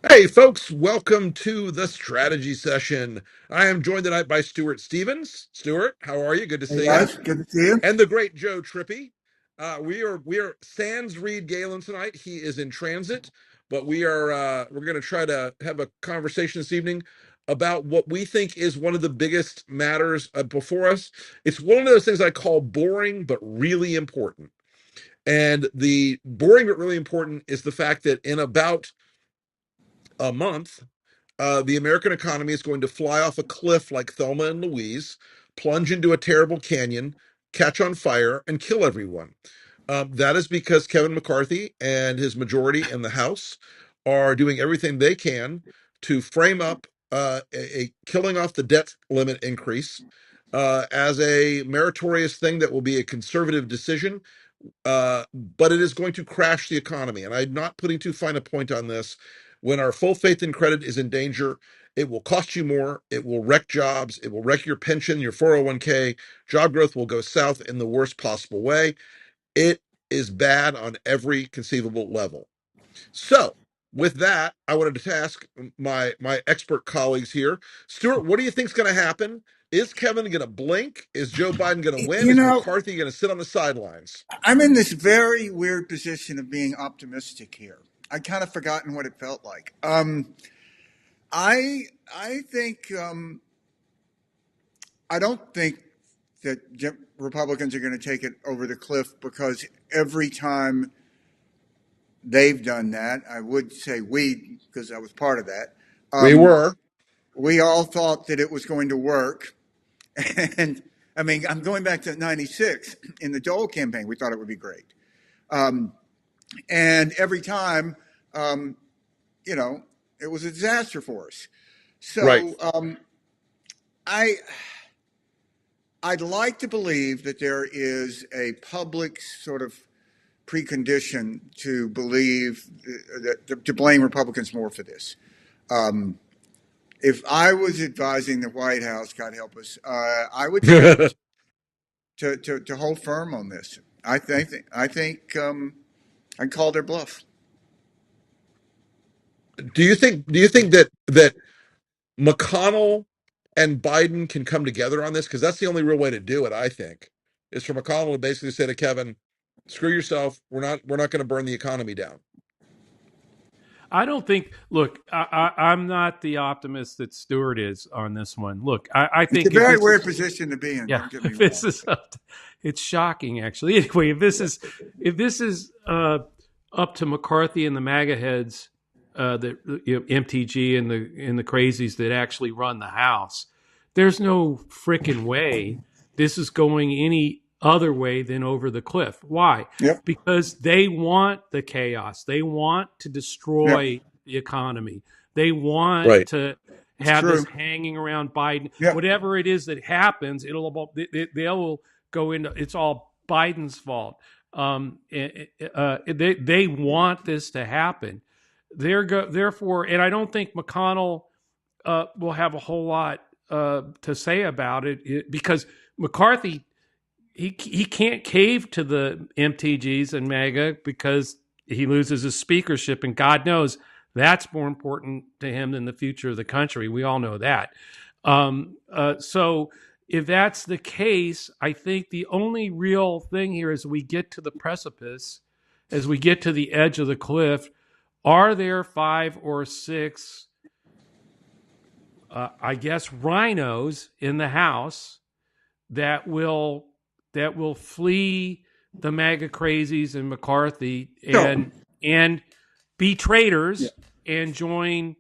Hey, folks, welcome to the strategy session. I am joined tonight by Stuart Stevens. Stuart, how are you? Good to Hey see you. guys, good to see you. And the great Joe Trippi. We are sans Reed Galen tonight. He is in transit, but we're going to try to have a conversation this evening about what we think is one of the biggest matters before us. It's one of those things I call boring but really important. And the boring but really important is the fact that in about a month, the American economy is going to fly off a cliff like Thelma and Louise, plunge into a terrible canyon, catch on fire, and kill everyone. That is because Kevin McCarthy and his majority in the House are doing everything they can to frame up a killing off the debt limit increase as a meritorious thing that will be a conservative decision, but it is going to crash the economy. And I'm not putting too fine a point on this. When our full faith and credit is in danger, it will cost you more. It will wreck jobs. It will wreck your pension, your 401k. Job growth will go south in the worst possible way. It is bad on every conceivable level. So, with that, I wanted to ask my expert colleagues here, Stuart, what do you think is going to happen? Is Kevin going to blink? Is Joe Biden going to win? You Is know, McCarthy going to sit on the sidelines? I'm in this very weird position of being optimistic here. I kind of forgotten what it felt like. I think I don't think that Republicans are going to take it over the cliff because every time they've done that, I would say we, because I was part of that. We Um, were. we all thought that it was going to work, and I mean, I'm going back to '96 in the Dole campaign. We thought it would be great. Um, And every time, um, you know, it was a disaster for us. Right. So I, I'd like to believe that there is a public sort of precondition to believe to blame Republicans more for this. Um, if I was advising the White House, God help us, I would tell them to hold firm on this. I think I'd call their bluff. Do you think that McConnell and Biden can come together on this? Because that's the only real way to do it, I think, is for McConnell to basically say to Kevin, screw yourself. We're not going to burn the economy down. I don't think. Look, I'm not the optimist that Stewart is on this one. Look, I It's a think if very this weird is, position to be in. yeah, Don't get me if this wrong. is, it's shocking actually. Anyway, if this is up to McCarthy and the MAGA heads, the MTG and the crazies that actually run the House, there's no freaking way this is going any other way than over the cliff. Why? Yep. Because they want the chaos. They want to Yep. destroy the economy. They want Right. to It's have this true. hanging around Biden. Yep. Whatever it is that happens, they'll go into it's all Biden's fault. They want this to happen. Therefore, and I don't think McConnell will have a whole lot to say about it because McCarthy he can't cave to the MTGs and MAGA because he loses his speakership, and God knows that's more important to him than the future of the country. We all know that. So if that's the case, I think the only real thing here is we get to the precipice, as we get to the edge of the cliff, are there 5 or 6, I guess, rhinos in the House that will flee the MAGA crazies and McCarthy So, and be yeah. traitors and join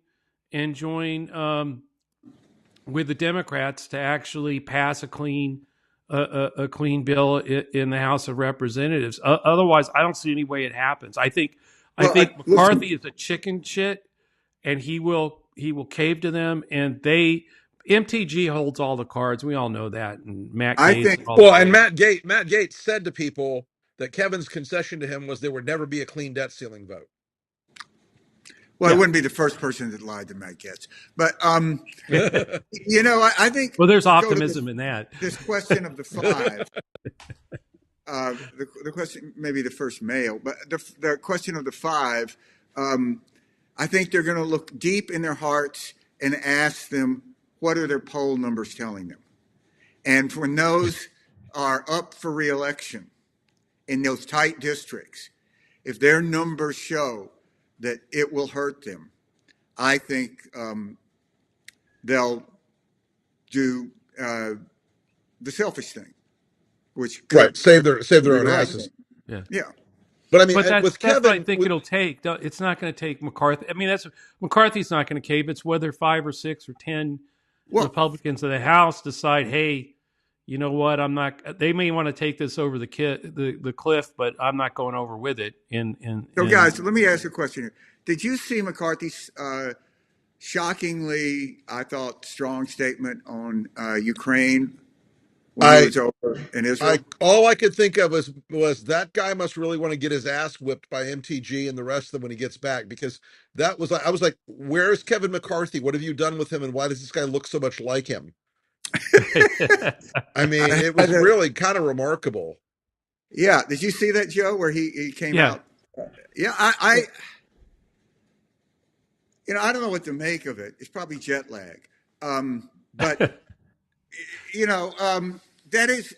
with the Democrats to actually pass a clean bill in the House of Representatives. Otherwise, I don't see any way it happens. I Well, think listen. McCarthy is a chicken shit, and he will cave to them. And MTG holds all the cards. We all know that. And Matt I Gates think. and all the Well, and crazy. Matt Gates said to people that Kevin's concession to him was there would never be a clean debt ceiling vote. Well, I Yeah. wouldn't be the first person that lied to Matt Gaetz, but I think Well, there's to go to optimism in that. this question of the five, the question maybe the first male, but the question of the five. Um, I think they're going to look deep in their hearts and ask them, what are their poll numbers telling them? And when those are up for reelection in those tight districts, if their numbers show that it will hurt them, I think they'll do the selfish thing, which Right. Save their be own the right asses. thing. Yeah. Yeah. But I mean, But with that's what I Kevin, think it'll take. It's not going to take McCarthy. I mean, that's McCarthy's not going to cave. It's whether 5 or 6 or 10 Well, Republicans of the House decide, hey, you know what? I'm not. They may want to take this over the cliff, but I'm not going over with it. so In guys, let me ask you a question here. Did you see McCarthy's shockingly, I thought, strong statement on Ukraine when he I was over in I Israel? all I could think of was that guy must really want to get his ass whipped by MTG and the rest of them when he gets back, because that was I was like, where's Kevin McCarthy? What have you done with him, and why does this guy look so much like him? I mean, I it had was really kind of remarkable. yeah. Did you see that, Joe, where he came yeah. out? Yeah, I don't know what to make of it. It's probably jet lag. But that is,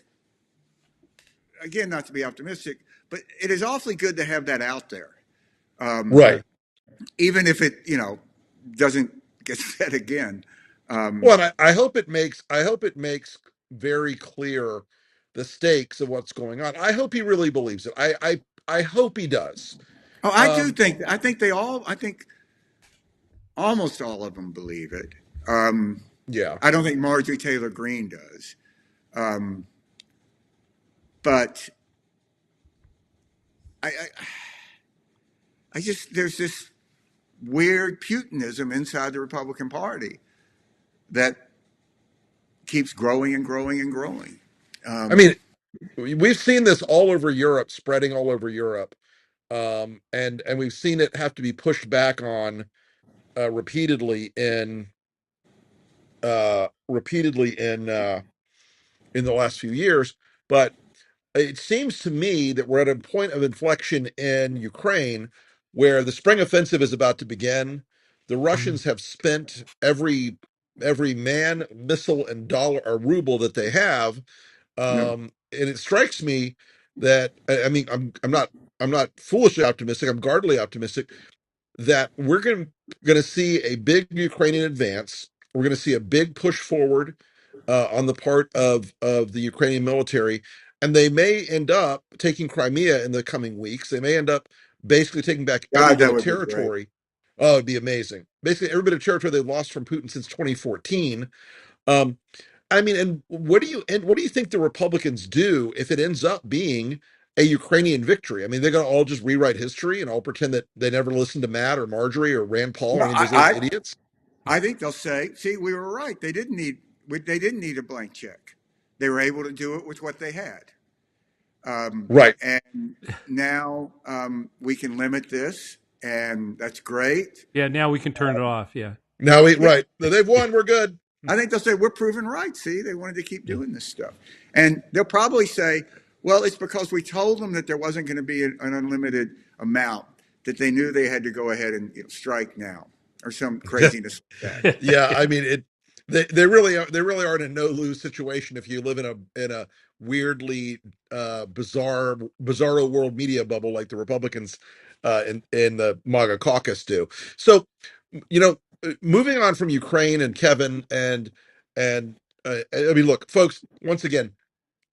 again, not to be optimistic, but it is awfully good to have that out there, Yeah. Right. even if it doesn't get said again. Well, and I hope it makes very clear the stakes of what's going on. I hope he really believes it. I hope he does. Oh, I do Um, think. I think almost all of them believe it. yeah. I don't think Marjorie Taylor Greene does, um, but I just there's this weird Putinism inside the Republican Party that keeps growing and growing and growing. I Um, mean, we've seen this all over Europe, spreading all over Europe, and we've seen it have to be pushed back on repeatedly in the last few years. But it seems to me that we're at a point of inflection in Ukraine where the spring offensive is about to begin. The Russians have spent every man, missile, and dollar or ruble that they have. no, And it strikes me that I mean I'm not foolishly optimistic. I'm guardedly optimistic that we're going to see a big Ukrainian advance. We're going to see a big push forward on the part of the Ukrainian military, and they may end up taking Crimea in the coming weeks. They may end up basically taking back every God, bit that of would be great. territory. Oh, it'd be amazing. Basically, every bit of territory they lost from Putin since 2014. Um, I mean, and what do you think the Republicans do if it ends up being a Ukrainian victory? I mean, they're going to all just rewrite history and all pretend that they never listened to Matt or Marjorie or Rand Paul or Well, any of those other idiots. I think they'll say, "See, we were right. They didn't need a blank check. They were able to do it with what they had." Right. And now we can limit this, and that's great. Yeah. Now we can turn it off. Yeah. Now we Yeah, right. They've won. We're good. I think they'll say we're proven right. See, they wanted to keep Yeah. doing this stuff, and they'll probably say, "Well, it's because we told them that there wasn't going to be an unlimited amount that they knew they had to go ahead and strike now, or some craziness like that." Yeah, I mean it. They really are in a no lose situation if you live in a weirdly bizarro world media bubble like the Republicans in the MAGA caucus do. So you know, moving on from Ukraine and Kevin and I mean, look, folks. Once again,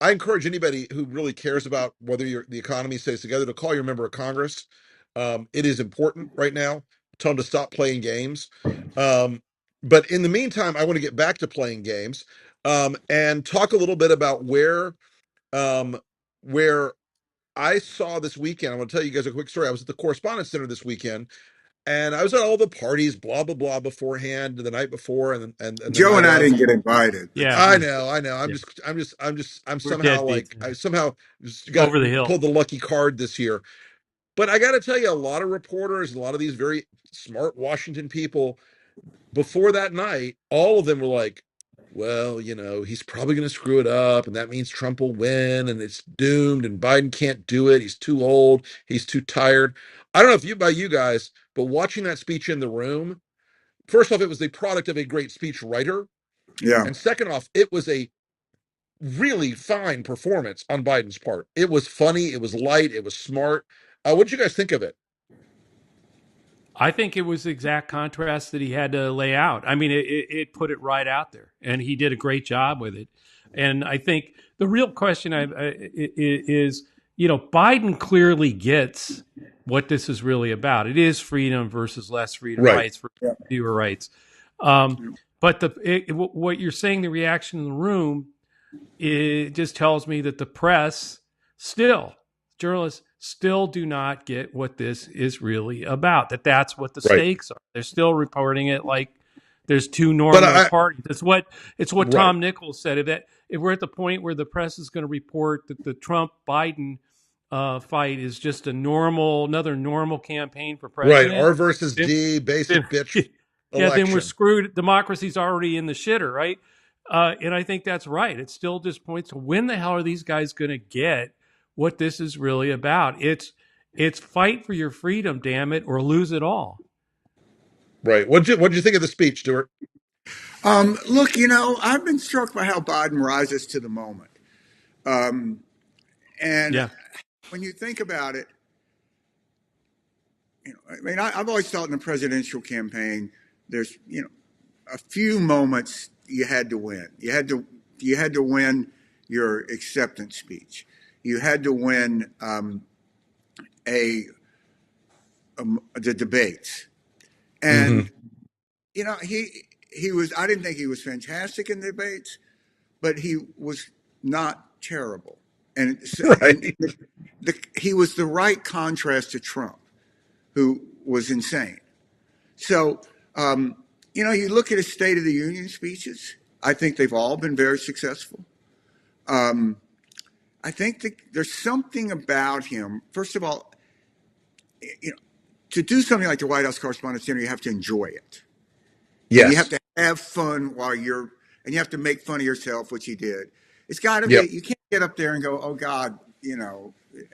I encourage anybody who really cares about whether the economy stays together to call your member of Congress. It is important right now. Tell them to stop playing games. Um, but in the meantime, I want to get back to playing games and talk a little bit about um, where I saw this weekend. I'm going to tell you guys a quick story. I was at the Correspondence Center this weekend, and I was at all the parties, blah blah blah, beforehand, the night before, and the Joe night and I of. didn't get invited, but Yeah. We're I know. yeah. I'm We're somehow deadbeats. like I somehow just got Over the hill. pulled the lucky card this year. But I got to tell you, a lot of reporters, a lot of these very smart Washington people, before that night, all of them were like, well, he's probably going to screw it up, and that means Trump will win, and it's doomed, and Biden can't do it. He's too old. He's too tired. I don't know if about you guys, but watching that speech in the room, first off, it was the product of a great speech writer, Yeah. and second off, it was a really fine performance on Biden's part. It was funny, it was light, it was smart. What did you guys think of it? I think it was the exact contrast that he had to lay out. I mean, it put it right out there, and he did a great job with it. And I think the real question is, Biden clearly gets what this is really about. It is freedom versus less freedom, Right. rights versus Yeah. fewer rights. But what you're saying, the reaction in the room, it just tells me that the press still, journalists still do not get what this is really about, that's what the Right. stakes are. They're still reporting it like there's two But normal parties. It's what right. Tom Nichols said. If we're at the point where the press is going to report that the Trump Biden fight is just another normal campaign for Right. president, R versus then, D, then basic bitch yeah, then we're election. screwed. Democracy's already in the shitter, right? And I think that's right. It still just points to when the hell are these guys going to get what this is really about? It's fight for your freedom, damn it, or lose it all. Right. What'd you think of the speech, Stuart? Look, I've been struck by how Biden rises to the moment. And Yeah, when you think about it, I mean, I've always thought in the presidential campaign, there's, a few moments you had to win. You had to win your acceptance speech. You had to win a the debates, Mm-hmm. and he was. I didn't think he was fantastic in the debates, but he was not terrible, and Right. he was the right contrast to Trump, who was insane. So, you look at his State of the Union speeches. I think they've all been very successful. I think that there's something about him. First of all, to do something like the White House Correspondents' Dinner, you have to enjoy it, and you have Yes. to have fun and you have to make fun of yourself, which he did. It's got to be. Yep. You can't get up there and go, "Oh God,"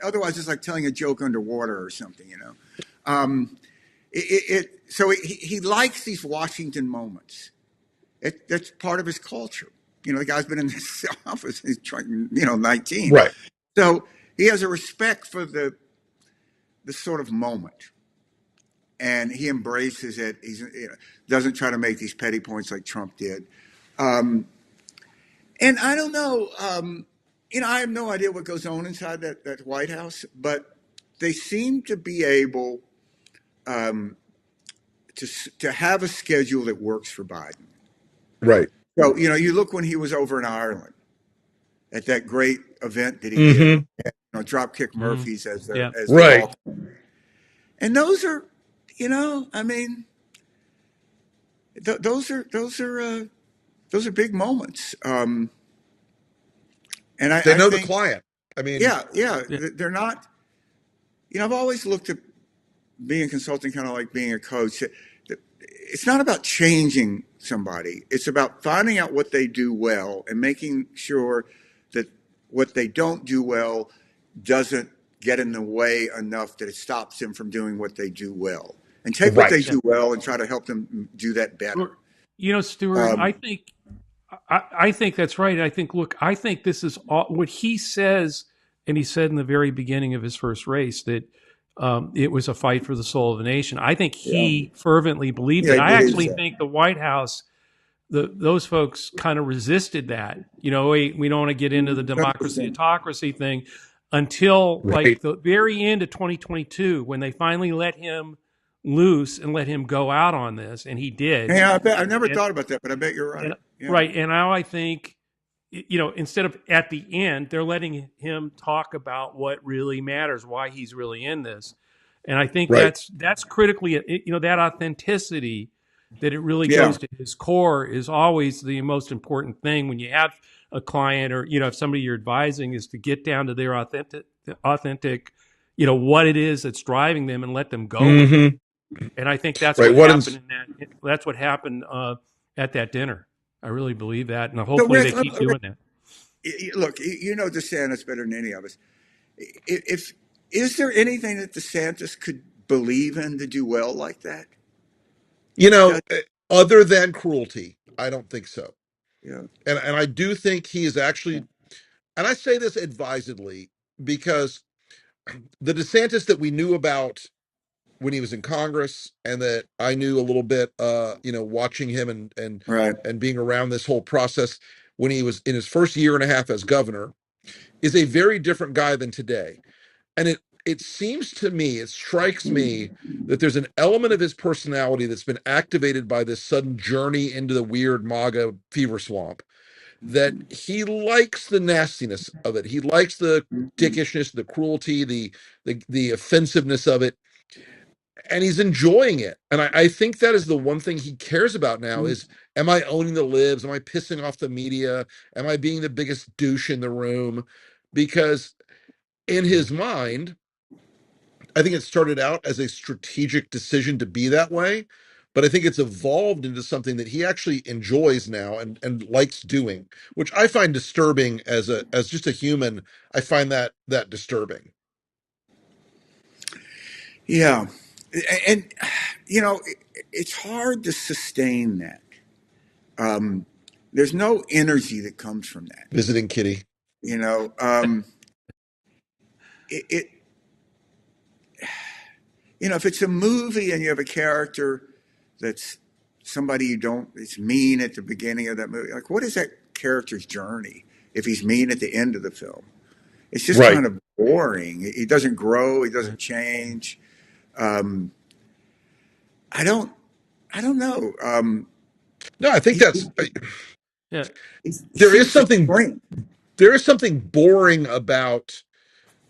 Otherwise, it's like telling a joke underwater or something. So he likes these Washington moments. That's part of his culture. The guy's been in this office. He's 19. Right. So he has a respect for the sort of moment, and he embraces it. He doesn't try to make these petty points like Trump did. And I don't know. I have no idea what goes on inside that White House, but they seem to be able to have a schedule that works for Biden. Right. So you look when he was over in Ireland at that great event that he did. Mm-hmm. Dropkick mm, Murphys as the yeah, as the Right. ball, and those are, I mean, those are big moments. And They I know the think, client. I mean, yeah, yeah, they're not. I've always looked at being a consultant kind of like being a coach. It's not about changing somebody. It's about finding out what they do well and making sure that what they don't do well doesn't get in the way enough that it stops them from doing what they do well. And take what they right. yeah. do well and try to help them do that better. Stuart, I Um, think I think that's right. I think this is all, what he says, and he said in the very beginning of his first race that it was a fight for the soul of the nation. I think yeah, he fervently believes yeah, it. he I believes actually that. think the White House, those folks kind of resisted that. We don't want to get into the democracy 100%. autocracy thing until like Right. the very end of 2022 when they finally let him loose and let him go out on this, and he did. Yeah, I never And, thought about that, but I bet you're and right. Yeah, right, and now I think instead of at the end, they're letting him talk about what really matters, why he's really in this, and I think Right. that's critically, that authenticity, that it really yeah, goes to his core is always the most important thing when you have a client or if somebody you're advising is to get down to their authentic, what it is that's driving them and let them go with it. Mm-hmm. And I think that's Right. what happened that's what happened at that dinner. I really believe that, and So, hopefully Rick, they keep doing that. look, you know DeSantis better than any of us. If is there anything that DeSantis could believe in to do well like that? You know, Does other than cruelty, I don't think so. yeah, And I do think he is yeah, actually, and I say this advisedly because the DeSantis that we knew about when he was in Congress and that I knew a little bit, watching him right. and being around this whole process when he was in his first year and a half as governor, is a very different guy than today. And it seems to me, it strikes me that there's an element of his personality that's been activated by this sudden journey into the weird MAGA fever swamp, that he likes the nastiness of it. He likes the dickishness, the cruelty, the offensiveness of it, and he's enjoying it. And I think that is the one thing he cares about now is, am I owning the libs? Am I pissing off the media? Am I being the biggest douche in the room? Because in his mind, I think it started out as a strategic decision to be that way, but I think it's evolved into something that he actually enjoys now and likes doing, which I find disturbing as just a human. I find that disturbing. Yeah, and you know it's hard to sustain that. Um, there's no energy that comes from that. Visiting Kitty. You know, it you know if it's a movie and you have a character that's somebody you don't, it's mean at the beginning of that movie. Like, what is that character's journey if he's mean at the end of the film? It's just Right. kind of boring. He doesn't grow. He Right. doesn't change. Um, I don't. I don't know. No, I think He, that's Yeah. he there is seems to something shrink. there is something boring about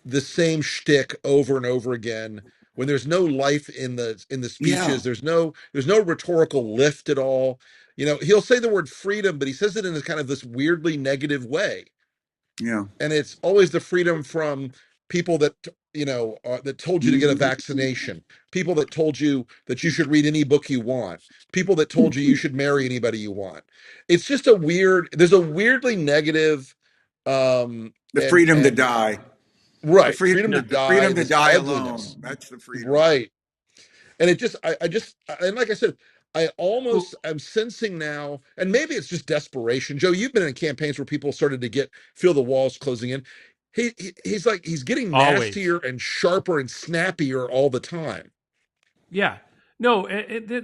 the same shtick over and over again when there's no life in the Yeah, speeches. There's no rhetorical lift at all. He'll say the word freedom, but he says it in a kind of this weirdly negative way, yeah. and it's always the freedom from people that that told you to get a Mhm. vaccination, people that told you that you should read any book you want, people that told you you should marry anybody you want. It's just there's a weirdly negative, The and freedom to die. right, freedom to The die, freedom to this die alone. ugliness, That's the freedom. right. And it just I just and like I said, I Well, almost am sensing now, and maybe it's just desperation. Joe, you've been in campaigns where people started to feel the walls closing in. He's like he's getting always. nastier and sharper and snappier all the time. Yeah. No,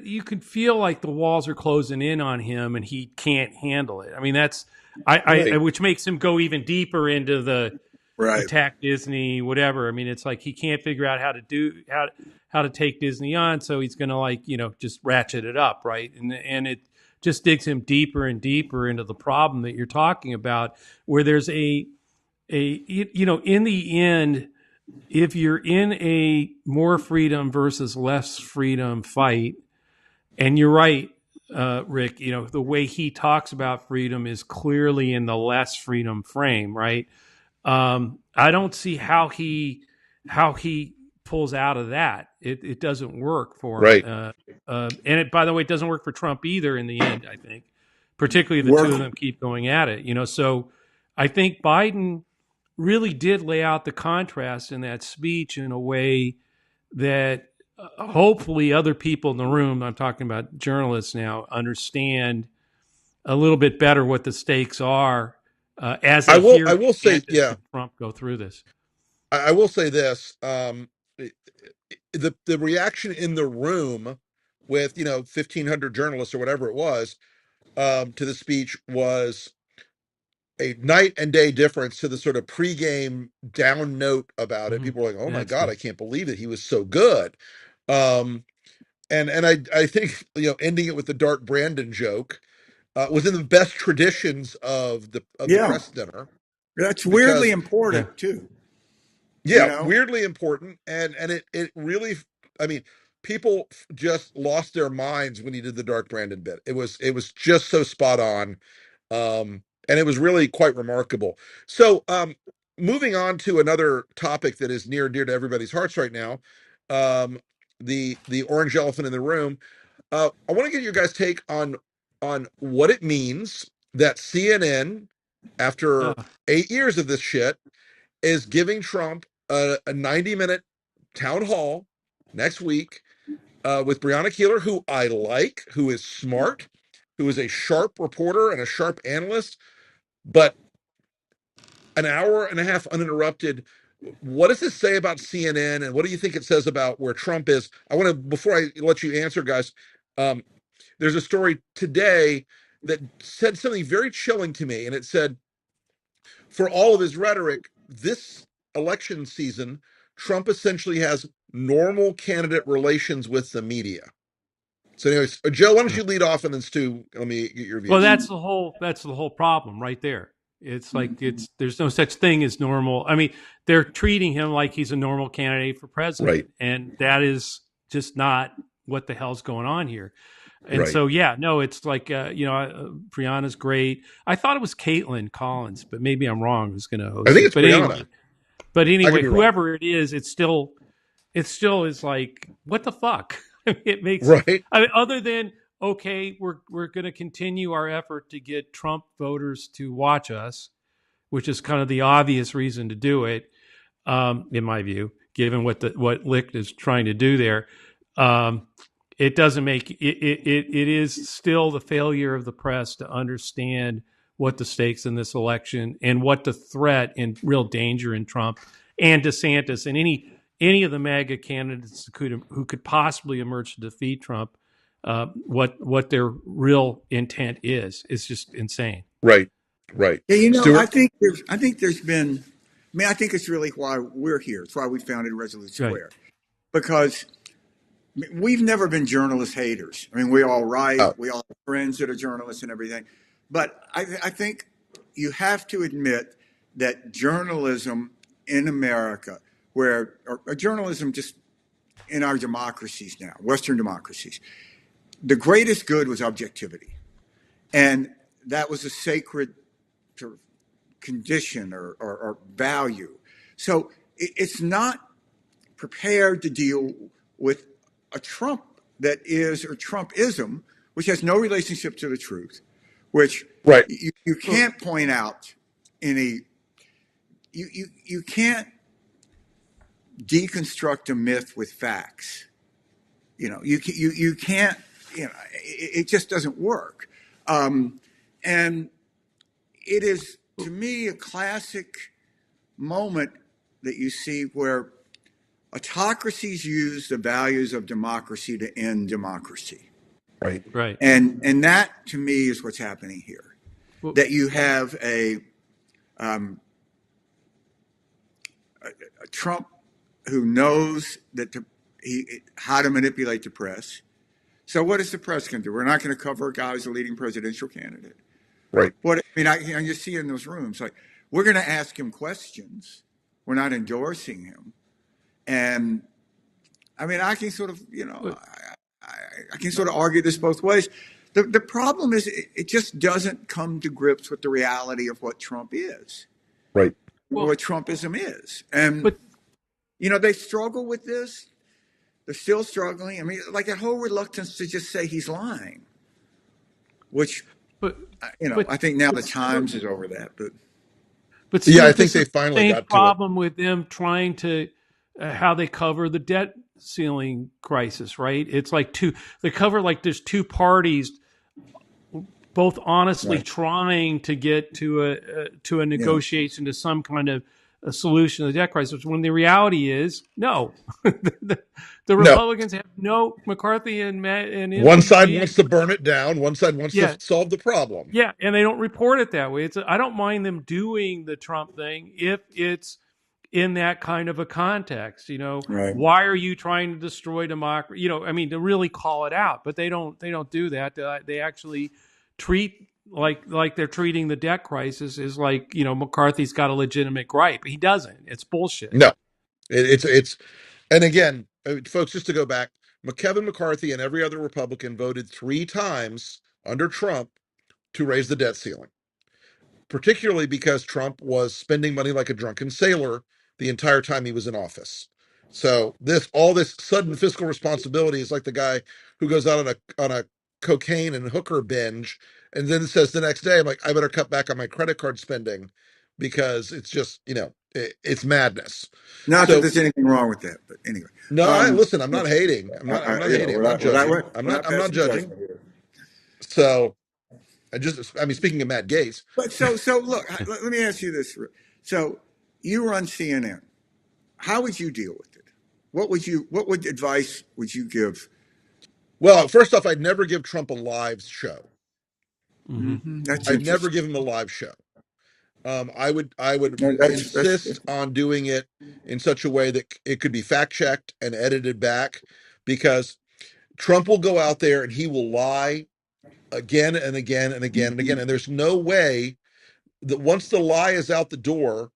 you can feel like the walls are closing in on him, and he can't handle it. I mean, that's Right. which makes him go even deeper into the Right. attack Disney, whatever. I mean, it's like he can't figure out how to take Disney on, so he's going to just ratchet it up, right? And it just digs him deeper and deeper into the problem that you're talking about, where there's in the end, if you're in a more freedom versus less freedom fight, and you're right, Rick, the way he talks about freedom is clearly in the less freedom frame, right? I don't see how he pulls out of that. It doesn't work for him. Right. And by the way, it doesn't work for Trump either in the end, I think, particularly if the two Work. of them keep going at it. So I think Biden really did lay out the contrast in that speech in a way that hopefully other people in the room, I'm talking about journalists now, understand a little bit better what the stakes are as I they will hear I will say, DeSantis yeah, and Trump go through this. I will say this. The reaction in the room with 1,500 journalists or whatever it was, to the speech was a night and day difference to the sort of pregame down note about it. Mm-hmm. People were like, "Oh my That's God, good. I can't believe that he was so good." Um, and I think ending it with the Dark Brandon joke was in the best traditions of the Yeah. press dinner, That's weirdly because Yeah. important too. You yeah, know. weirdly important, and it really, I mean, people just lost their minds when he did the Dark Brandon bit. It was just so spot on, and it was really quite remarkable. So, moving on to another topic that is near and dear to everybody's hearts right now, um, the orange elephant in the room. I want to get your guys' take on on what it means that CNN, after Uh, 8 years of this shit, is giving Trump a 90-minute town hall next week with Breonna Keeler, who I like, who is smart, who is a sharp reporter and a sharp analyst, but an hour and a half uninterrupted. What does this say about CNN, and what do you think it says about where Trump is? I want to, before I let you answer, guys, um, there's a story today that said something very chilling to me, and it said, for all of his rhetoric, this election season, Trump essentially has normal candidate relations with the media. So, anyways, Joe, why don't you lead off, and then Stu, let me get your well, views. that's the whole problem right there. It's like there's no such thing as normal. I mean, they're treating him like he's a normal candidate for Right, president, and that is just not what the hell's going on here. And right. so, yeah, no, it's like Brianna's great. I thought it was Caitlin Collins, but maybe I'm wrong. Who's going to I host think it? it's Brianna. But I could anyway, be wrong. whoever it is, it still is like, what the fuck? It makes, Right, I mean, other than, okay, we're going to continue our effort to get Trump voters to watch us, which is kind of the obvious reason to do it, in my view, given what Licht is trying to do there. Um, it doesn't make it is still the failure of the press to understand what the stakes in this election and what the threat and real danger in Trump and DeSantis and any of the MAGA candidates who could possibly emerge to defeat Trump, what their real intent is. It's just insane. right, right. Yeah, I Stuart? think there's been. I mean, I think it's really why we're here. It's why we founded Resolute Right. Square, because we've never been journalist haters. I mean, we all write, Oh, we all have friends that are journalists and everything. But I think you have to admit that journalism in America, or journalism just in our democracies now, Western democracies, the greatest good was objectivity. And that was a sacred sort of condition or value. So it's not prepared to deal with a Trump that is, or Trumpism, which has no relationship to the truth, which right, you can't point out any, you can't deconstruct a myth with facts. You can't, it just doesn't work. And it is, to me, a classic moment that you see where autocracies use the values of democracy to end democracy. right, Right. And that, to me, is what's happening here. Well, That you have um, a Trump who knows how to manipulate the press. So what is the press going to do? We're not going to cover a guy who's a leading presidential candidate. right. What I mean, you see in those rooms, like, we're going to ask him questions. We're not endorsing him. And I mean, I can sort of, I can sort of argue this both ways. The problem is it just doesn't come to grips with the reality of what Trump is, Right. well, what Trumpism is. And, but they struggle with this. They're still struggling. I mean, like that whole reluctance to just say he's lying, which, but I think now but the Times is over that. But Yeah, I Stuart, think this they is the finally same got to it. problem with them trying to how they cover the debt ceiling crisis, right? It's like they cover like there's two parties both honestly Right. trying to get to a Yeah. negotiation to some kind of a solution to the debt crisis. When the reality is, no, the No, Republicans have no McCarthy and one side MTG. wants to burn it down, one side wants to Yeah, solve the problem. yeah, and they don't report it that way. I don't mind them doing the Trump thing if it's in that kind of a context. Right. Why are you trying to destroy democracy? I mean, to really call it out, but they don't do that. They actually treat like they're treating the debt crisis is like McCarthy's got a legitimate gripe. He doesn't. It's bullshit. No, it's and again, folks, just to go back, Kevin McCarthy and every other Republican voted 3 times under Trump to raise the debt ceiling, particularly because Trump was spending money like a drunken sailor the entire time he was in office. So all this sudden fiscal responsibility is like the guy who goes out on a cocaine and hooker binge, and then says the next day, I'm like, I better cut back on my credit card spending because it's just, it's madness. Not that So there's anything wrong with that, but anyway. no, I listen, I'm Yeah, not hating. I'm not hating. I'm we're not not we're not judging. we're not I'm not passing judging. judgment here. So I mean, speaking of Matt Gaetz, But so look, let me ask you this. So you run CNN. How would you deal with it? What advice would you give? well, first off, I'd never give Trump a live show. That's I'd never interesting. give him a live show. I would No, insist on doing it in such a way that it could be fact checked and edited back, because Trump will go out there and he will lie again and again and again and again, and there's no way that once the lie is out the door,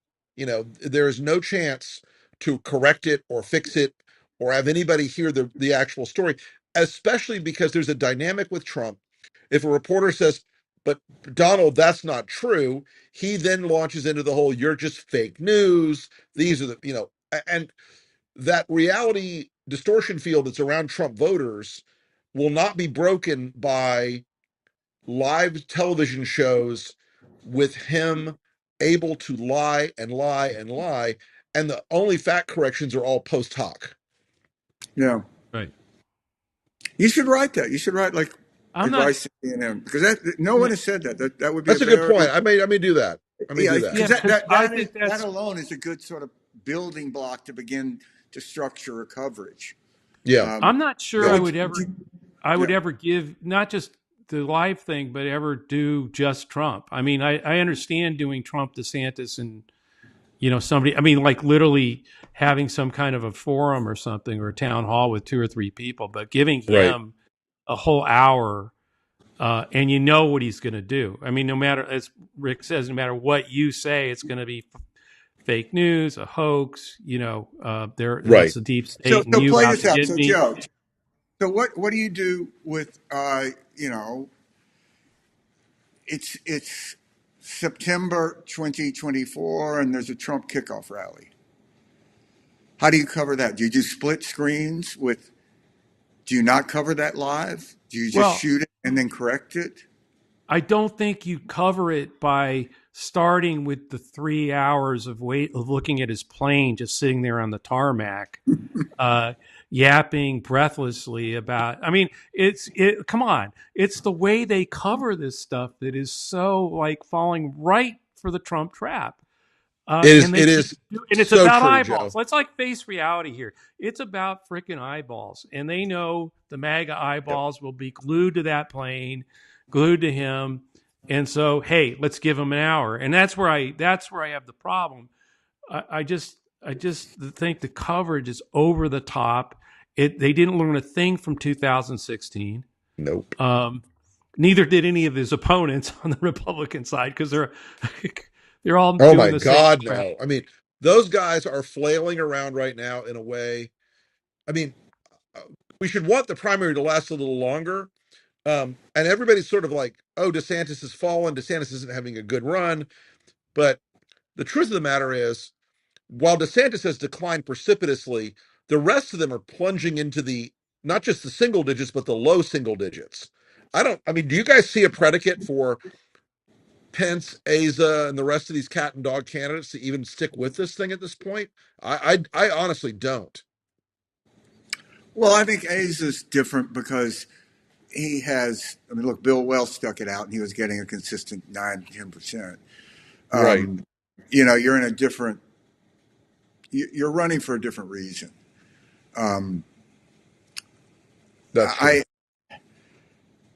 there is no chance to correct it or fix it or have anybody hear the actual story, especially because there's a dynamic with Trump. If a reporter says, but Donald, that's not true, he then launches into the whole, you're just fake news. These are and that reality distortion field that's around Trump voters will not be broken by live television shows with him able to lie and lie and lie, and the only fact corrections are all post hoc. Yeah. Right. You should write that. You should write like I'm not. advice to CNN, because no one has said that. That would be a That's a good very, point. I may do that. I may yeah, do that. because Yeah, because I that think that's. alone is a good sort of building block to begin to structure a coverage. Yeah. Um, I'm not sure yeah, I would ever. I yeah. would ever give not just the live thing, but ever do just Trump. I mean, I understand doing Trump, DeSantis, and somebody. I mean, like literally having some kind of a forum or something or a town hall with 2 or 3 people, but giving Right. him a whole hour. And you know what he's going to do. I mean, no matter, as Rick says, no matter what you say, it's going to be fake news, a hoax. Right. It's a deep So state, and you play out this to out. get So me. Joe, so what do you do with it's September 2024 and there's a Trump kickoff rally. How do you cover that? Do you do split screens with? Do you not cover that live? Do you just Well, shoot it and then correct it? I don't think you cover it by starting with the 3 hours of looking at his plane, just sitting there on the tarmac, uh, yapping breathlessly about. I mean, come on, it's the way they cover this stuff that is so like falling right for the Trump trap. It is And they it keep, is and it's so about true, eyeballs. Joe. Let's like face reality here. It's about freaking eyeballs, and they know the MAGA Yep. eyeballs will be glued to that plane, glued to him, and so hey, let's give him an hour, and that's where I have the problem. I just think the coverage is over the top. They didn't learn a thing from 2016. Nope. Neither did any of his opponents on the Republican side because they're all Oh doing my the same God, crap. no. I mean, those guys are flailing around right now in a way. I mean, uh, we should want the primary to last a little longer. And everybody's sort of like, oh, DeSantis has fallen. DeSantis isn't having a good run. But the truth of the matter is, while DeSantis has declined precipitously, the rest of them are plunging into the not just the single digits, but the low single digits. I mean, do you guys see a predicate for Pence, Asa, and the rest of these cat and dog candidates to even stick with this thing at this point? I honestly don't. Well, I think A's is different because he has. I mean, look, Bill Wells stuck it out, and he was getting a consistent 9-10%. Right. You're in a different. You're running for a different reason. Um, That's true.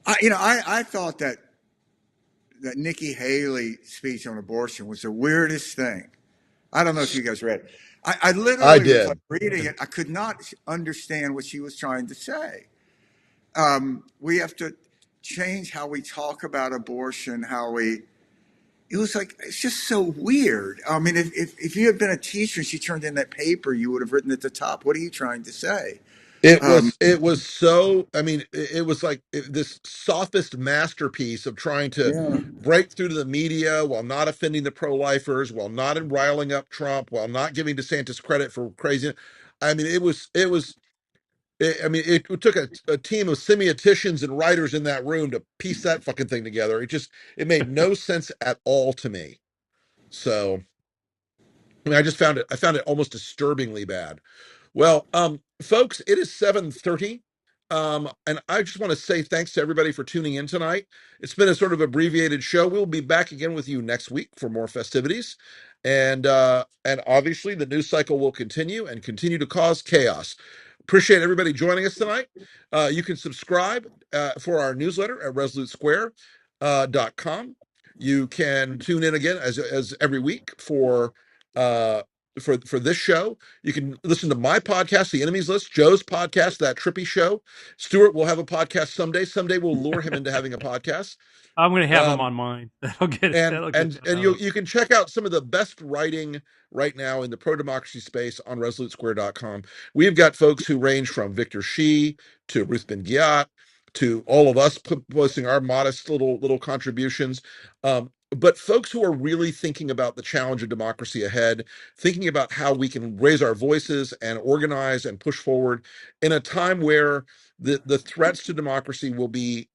I, I thought that Nikki Haley speech on abortion was the weirdest thing. I don't know if you guys read it. I I literally was like did. reading it. I could not understand what she was trying to say. We have to change how we talk about abortion, it was like, it's just so weird. I mean, if you had been a teacher and she turned in that paper, you would have written at the top, what are you trying to say? Um, It was so, I mean, it was like this sophist masterpiece of trying to yeah. break through to the media while not offending the pro-lifers, while not riling up Trump, while not giving DeSantis credit for crazy. I mean, it was I mean, it took a team of semioticians and writers in that room to piece that fucking thing together. It made no sense at all to me. So, I mean, I found it almost disturbingly bad. Well, folks, it is 7:30. And I just want to say thanks to everybody for tuning in tonight. It's been a sort of abbreviated show. We'll be back again with you next week for more festivities. And obviously the news cycle will continue to cause chaos. Appreciate everybody joining us tonight. You can subscribe for our newsletter at resolutesquare.com. You can tune in again as every week uh, for this show. You can listen to my podcast, The Enemies List, Joe's podcast, That Trippy Show. Stuart will have a podcast someday. Someday we'll lure him into having a podcast. I'm going to have them Um, on mine. That'll get and that'll get and them and out. you can check out some of the best writing right now in the pro-democracy space on resolutesquare.com. We've got folks who range from Victor Shi to Ruth Ben-Ghiat to all of us posting our modest little contributions. But folks who are really thinking about the challenge of democracy ahead, thinking about how we can raise our voices and organize and push forward in a time where the threats to democracy will be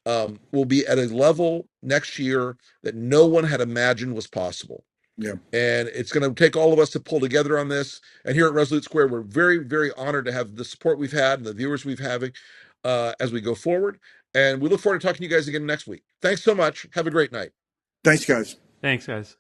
at a level next year that no one had imagined was possible. Yeah. And it's going to take all of us to pull together on this. And here at Resolute Square, we're very, very honored to have the support we've had and the viewers we've having as we go forward. And we look forward to talking to you guys again next week. Thanks so much. Have a great night. Thanks, guys. Thanks, guys.